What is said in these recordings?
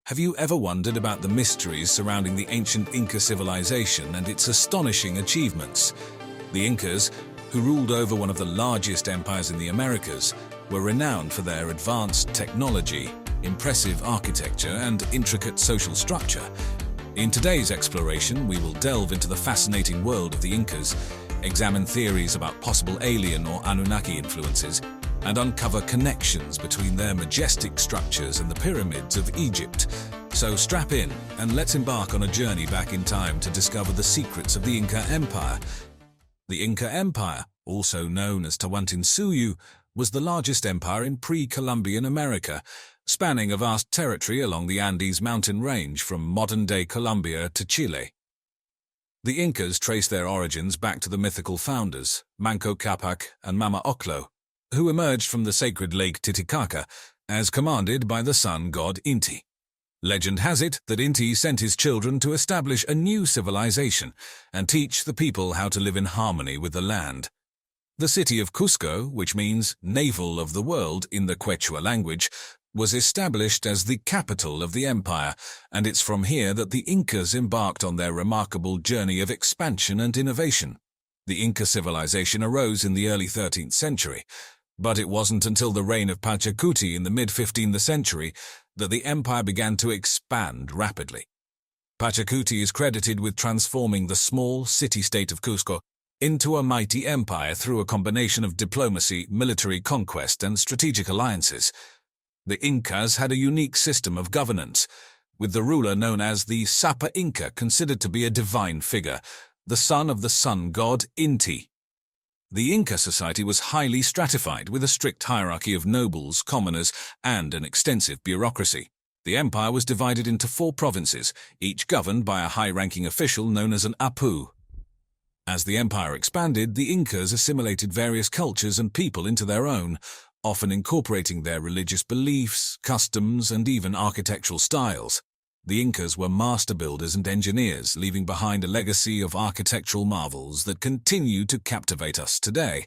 Have you ever wondered about the mysteries surrounding the ancient Inca civilization and its astonishing achievements? The Incas, who ruled over one of the largest empires in the Americas, were renowned for their advanced technology, impressive architecture, and intricate social structure. In today's exploration, we will delve into the fascinating world of the Incas, examine theories about possible alien or Anunnaki influences, and uncover connections between their majestic structures and the pyramids of Egypt. So strap in and let's embark on a journey back in time to discover the secrets of the Inca Empire. The Inca Empire, also known as Tawantinsuyu, was the largest empire in pre-Columbian America, spanning a vast territory along the Andes mountain range from modern-day Colombia to Chile. The Incas trace their origins back to the mythical founders, Manco Capac and Mama Oclo, who emerged from the sacred lake Titicaca as commanded by the sun god Inti. Legend has it that Inti sent his children to establish a new civilization and teach the people how to live in harmony with the land. The city of Cusco, which means navel of the world in the Quechua language, was established as the capital of the empire, and it's from here that the Incas embarked on their remarkable journey of expansion and innovation. The Inca civilization arose in the early 13th century, but it wasn't until the reign of Pachacuti in the mid-15th century that the empire began to expand rapidly. Pachacuti is credited with transforming the small city-state of Cusco into a mighty empire through a combination of diplomacy, military conquest, and strategic alliances. The Incas had a unique system of governance, with the ruler known as the Sapa Inca considered to be a divine figure, the son of the sun god Inti. The Inca society was highly stratified with a strict hierarchy of nobles, commoners, and an extensive bureaucracy. The empire was divided into 4 provinces, each governed by a high-ranking official known as an Apu. As the empire expanded, the Incas assimilated various cultures and people into their own, often incorporating their religious beliefs, customs, and even architectural styles. The Incas were master builders and engineers, leaving behind a legacy of architectural marvels that continue to captivate us today.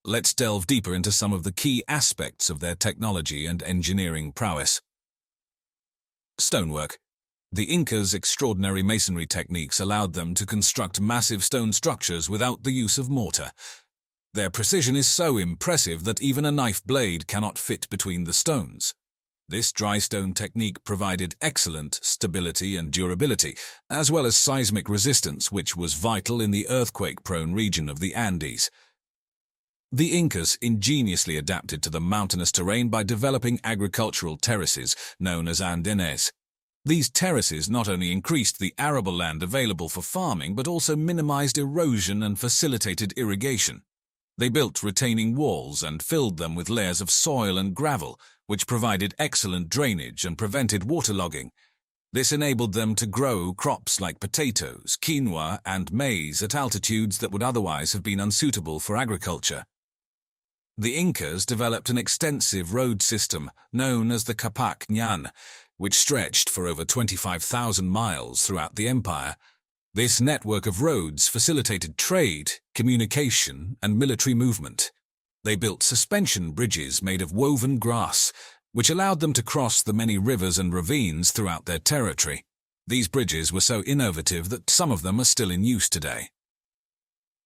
Let's delve deeper into some of the key aspects of their technology and engineering prowess. Stonework. The Incas' extraordinary masonry techniques allowed them to construct massive stone structures without the use of mortar. Their precision is so impressive that even a knife blade cannot fit between the stones. This dry stone technique provided excellent stability and durability, as well as seismic resistance, which was vital in the earthquake-prone region of the Andes. The Incas ingeniously adapted to the mountainous terrain by developing agricultural terraces known as andenes. These terraces not only increased the arable land available for farming, but also minimized erosion and facilitated irrigation. They built retaining walls and filled them with layers of soil and gravel, which provided excellent drainage and prevented waterlogging. This enabled them to grow crops like potatoes, quinoa, and maize at altitudes that would otherwise have been unsuitable for agriculture. The Incas developed an extensive road system known as the Capac Ñan, which stretched for over 25,000 miles throughout the empire. This network of roads facilitated trade, communication, and military movement. They built suspension bridges made of woven grass, which allowed them to cross the many rivers and ravines throughout their territory. These bridges were so innovative that some of them are still in use today.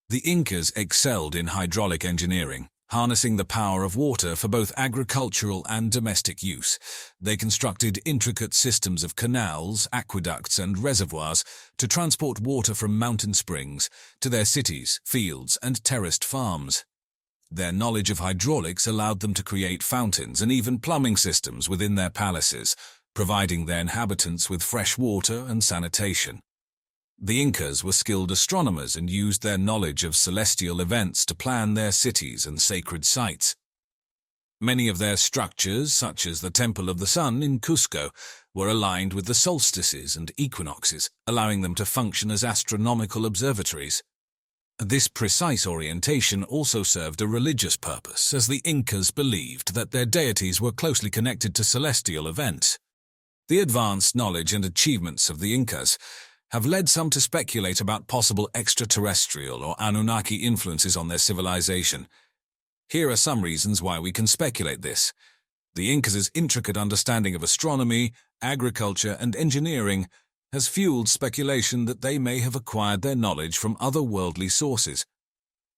The Incas excelled in hydraulic engineering, harnessing the power of water for both agricultural and domestic use. They constructed intricate systems of canals, aqueducts, and reservoirs to transport water from mountain springs to their cities, fields, and terraced farms. Their knowledge of hydraulics allowed them to create fountains and even plumbing systems within their palaces, providing their inhabitants with fresh water and sanitation. The Incas were skilled astronomers and used their knowledge of celestial events to plan their cities and sacred sites. Many of their structures, such as the Temple of the Sun in Cusco, were aligned with the solstices and equinoxes, allowing them to function as astronomical observatories. This precise orientation also served a religious purpose, as the Incas believed that their deities were closely connected to celestial events. The advanced knowledge and achievements of the Incas have led some to speculate about possible extraterrestrial or Anunnaki influences on their civilization. Here are some reasons why we can speculate this. The Incas' intricate understanding of astronomy, agriculture, and engineering has fueled speculation that they may have acquired their knowledge from otherworldly sources.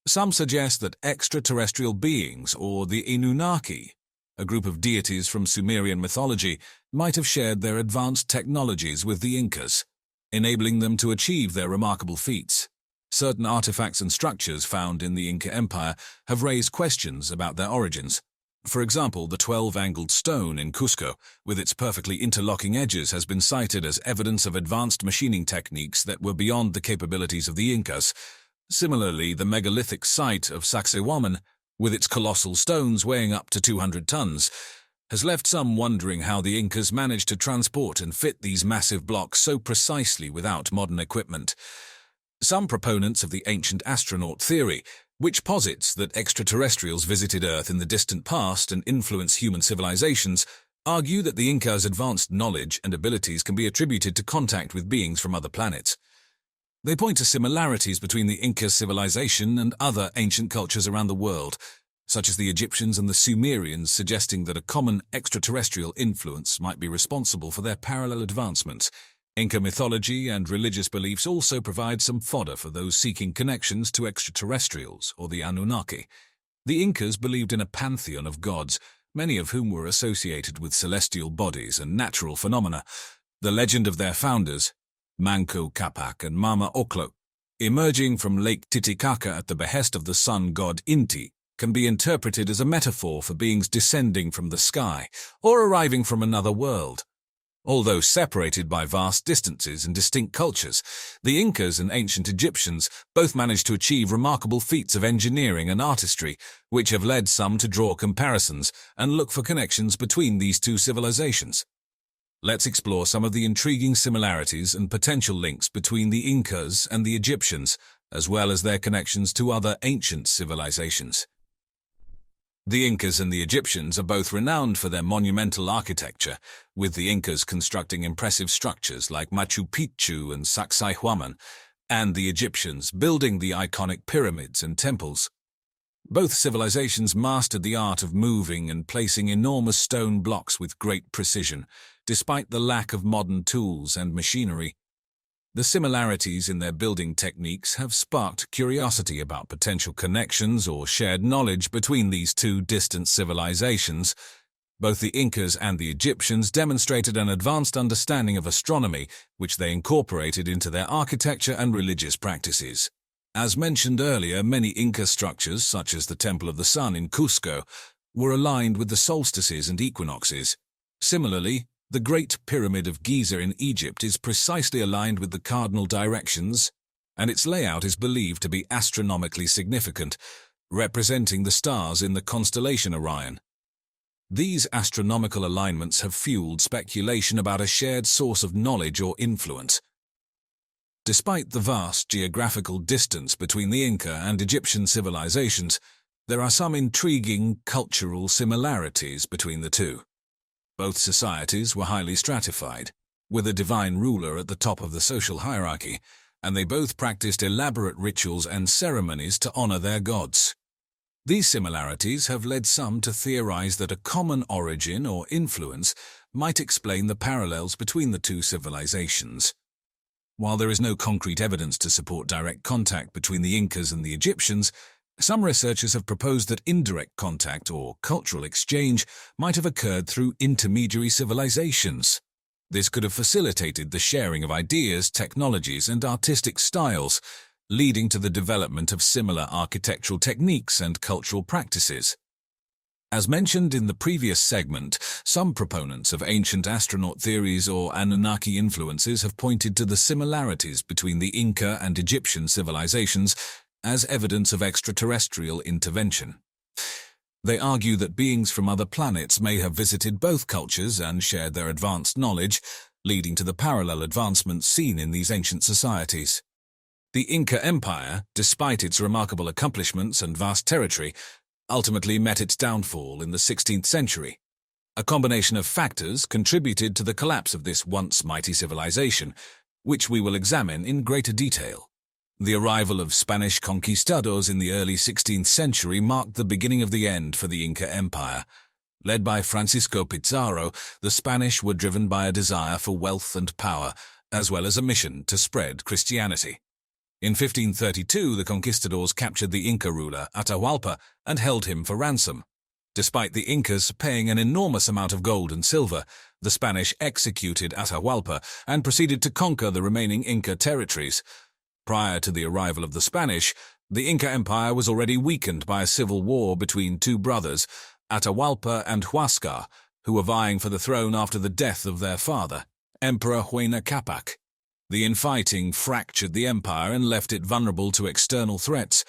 Some suggest that extraterrestrial beings, or the Anunnaki, a group of deities from Sumerian mythology, might have shared their advanced technologies with the Incas, enabling them to achieve their remarkable feats. Certain artifacts and structures found in the Inca Empire have raised questions about their origins. For example, the 12-angled stone in Cusco, with its perfectly interlocking edges, has been cited as evidence of advanced machining techniques that were beyond the capabilities of the Incas. Similarly, the megalithic site of Sacsayhuaman, with its colossal stones weighing up to 200 tons, has left some wondering how the Incas managed to transport and fit these massive blocks so precisely without modern equipment. Some proponents of the ancient astronaut theory, which posits that extraterrestrials visited Earth in the distant past and influenced human civilizations, argue that the Incas' advanced knowledge and abilities can be attributed to contact with beings from other planets. They point to similarities between the Inca civilization and other ancient cultures around the world, such as the Egyptians and the Sumerians, suggesting that a common extraterrestrial influence might be responsible for their parallel advancements. Inca mythology and religious beliefs also provide some fodder for those seeking connections to extraterrestrials, or the Anunnaki. The Incas believed in a pantheon of gods, many of whom were associated with celestial bodies and natural phenomena. The legend of their founders, Manco Capac and Mama Oclo, emerging from Lake Titicaca at the behest of the sun god Inti, can be interpreted as a metaphor for beings descending from the sky or arriving from another world. Although separated by vast distances and distinct cultures, the Incas and ancient Egyptians both managed to achieve remarkable feats of engineering and artistry, which have led some to draw comparisons and look for connections between these two civilizations. Let's explore some of the intriguing similarities and potential links between the Incas and the Egyptians, as well as their connections to other ancient civilizations. The Incas and the Egyptians are both renowned for their monumental architecture, with the Incas constructing impressive structures like Machu Picchu and Sacsayhuaman, and the Egyptians building the iconic pyramids and temples. Both civilizations mastered the art of moving and placing enormous stone blocks with great precision, despite the lack of modern tools and machinery. The similarities in their building techniques have sparked curiosity about potential connections or shared knowledge between these two distant civilizations. Both the Incas and the Egyptians demonstrated an advanced understanding of astronomy, which they incorporated into their architecture and religious practices. As mentioned earlier, many Inca structures, such as the Temple of the Sun in Cusco, were aligned with the solstices and equinoxes. Similarly, the Great Pyramid of Giza in Egypt is precisely aligned with the cardinal directions, and its layout is believed to be astronomically significant, representing the stars in the constellation Orion. These astronomical alignments have fueled speculation about a shared source of knowledge or influence. Despite the vast geographical distance between the Inca and Egyptian civilizations, there are some intriguing cultural similarities between the two. Both societies were highly stratified, with a divine ruler at the top of the social hierarchy, and they both practiced elaborate rituals and ceremonies to honor their gods. These similarities have led some to theorize that a common origin or influence might explain the parallels between the two civilizations. While there is no concrete evidence to support direct contact between the Incas and the Egyptians, some researchers have proposed that indirect contact or cultural exchange might have occurred through intermediary civilizations. This could have facilitated the sharing of ideas, technologies, and artistic styles, leading to the development of similar architectural techniques and cultural practices. As mentioned in the previous segment, some proponents of ancient astronaut theories or Anunnaki influences have pointed to the similarities between the Inca and Egyptian civilizations as evidence of extraterrestrial intervention. They argue that beings from other planets may have visited both cultures and shared their advanced knowledge, leading to the parallel advancements seen in these ancient societies. The Inca Empire, despite its remarkable accomplishments and vast territory, ultimately met its downfall in the 16th century. A combination of factors contributed to the collapse of this once mighty civilization, which we will examine in greater detail. The arrival of Spanish conquistadors in the early 16th century marked the beginning of the end for the Inca Empire. Led by Francisco Pizarro, the Spanish were driven by a desire for wealth and power, as well as a mission to spread Christianity. In 1532, the conquistadors captured the Inca ruler, Atahualpa, and held him for ransom. Despite the Incas paying an enormous amount of gold and silver, the Spanish executed Atahualpa and proceeded to conquer the remaining Inca territories. Prior to the arrival of the Spanish, the Inca Empire was already weakened by a civil war between two brothers, Atahualpa and Huáscar, who were vying for the throne after the death of their father, Emperor Huayna Cápac. The infighting fractured the empire and left it vulnerable to external threats,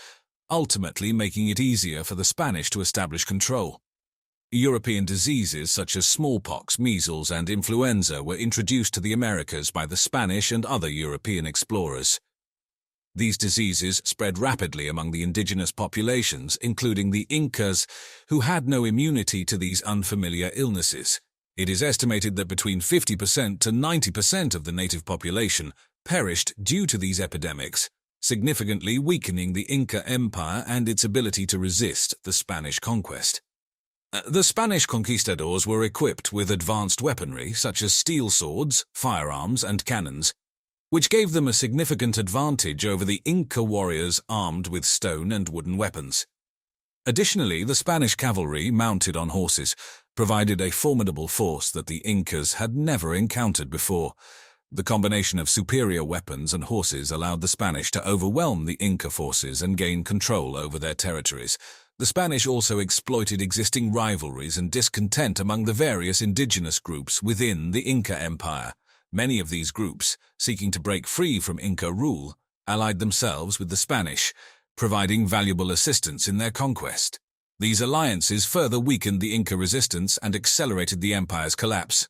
ultimately making it easier for the Spanish to establish control. European diseases such as smallpox, measles, and influenza were introduced to the Americas by the Spanish and other European explorers. These diseases spread rapidly among the indigenous populations, including the Incas, who had no immunity to these unfamiliar illnesses. It is estimated that between 50% to 90% of the native population perished due to these epidemics, significantly weakening the Inca Empire and its ability to resist the Spanish conquest. The Spanish conquistadors were equipped with advanced weaponry such as steel swords, firearms, and cannons, which gave them a significant advantage over the Inca warriors armed with stone and wooden weapons. Additionally, the Spanish cavalry, mounted on horses, provided a formidable force that the Incas had never encountered before. The combination of superior weapons and horses allowed the Spanish to overwhelm the Inca forces and gain control over their territories. The Spanish also exploited existing rivalries and discontent among the various indigenous groups within the Inca Empire. Many of these groups, seeking to break free from Inca rule, allied themselves with the Spanish, providing valuable assistance in their conquest. These alliances further weakened the Inca resistance and accelerated the empire's collapse.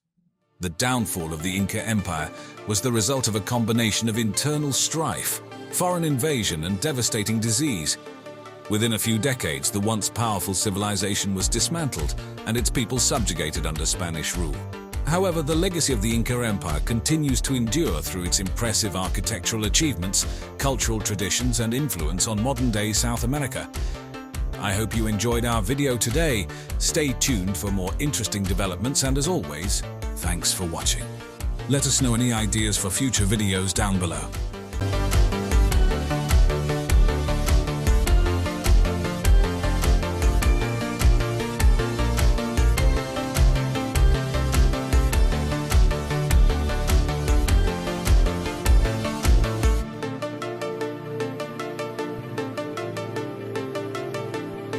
The downfall of the Inca Empire was the result of a combination of internal strife, foreign invasion, and devastating disease. Within a few decades, the once powerful civilization was dismantled and its people subjugated under Spanish rule. However, the legacy of the Inca Empire continues to endure through its impressive architectural achievements, cultural traditions, and influence on modern-day South America. I hope you enjoyed our video today. Stay tuned for more interesting developments, and as always, thanks for watching. Let us know any ideas for future videos down below.